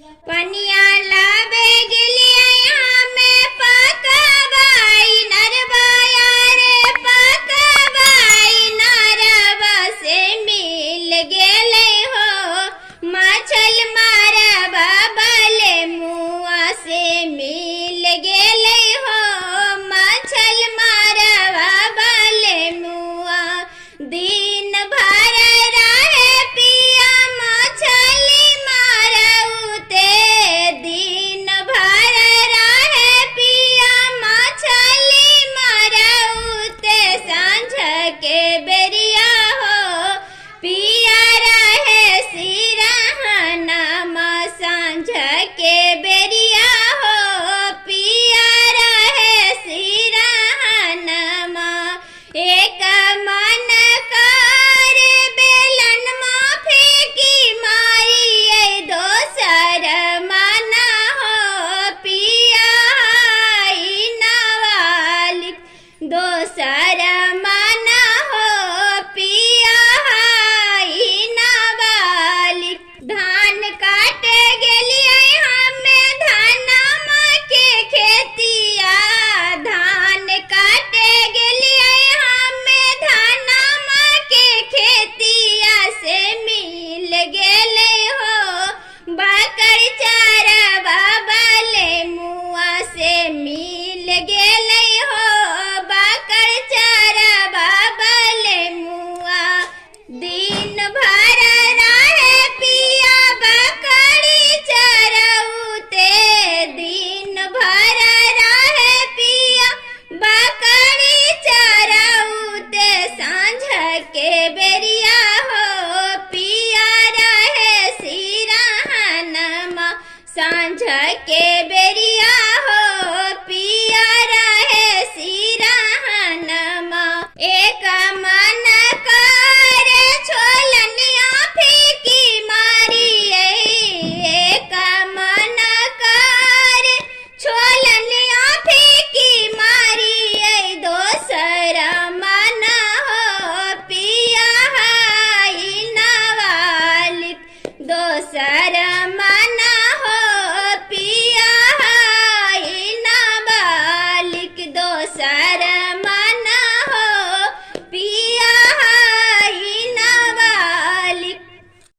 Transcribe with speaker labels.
Speaker 1: पनिया लाबे गेलियै हमें पकवाई नरबया रे पकवाई नरबा से मिल गेलै हो मछल मारबा बले मुआ से मिल गेलै हो मछल मारबा बले मुआ दिन भर रहे पिया मछली मारउते दिन भर रहे पिया मछली मारउते सांझ के बेरिया हो पिया रहे सिरहना सांझ के बेरिया हो पिया रहे सिरहना एक मन कर बेलन फेंकी मारी दोसर मना हो पिया नवालिक दोसर मना हो पिया नवालिक धान काटे गेलियै हमे धनमा के खेतिया धान काटे गेलियै हमे धनमा के खेतिया से मिल गेलै हो बकर चरबा बले मुआ से मिल गेलै हो बकर चरबा बले मुआ दिन भर रहे पिया बकरी चरउते दिन भर रहे पिया बकरी चरउते सांझ के बेरिया हो पिया रहे सिरहनमा सांझ के बेरिया हो पिया रहे सिरहनमा एक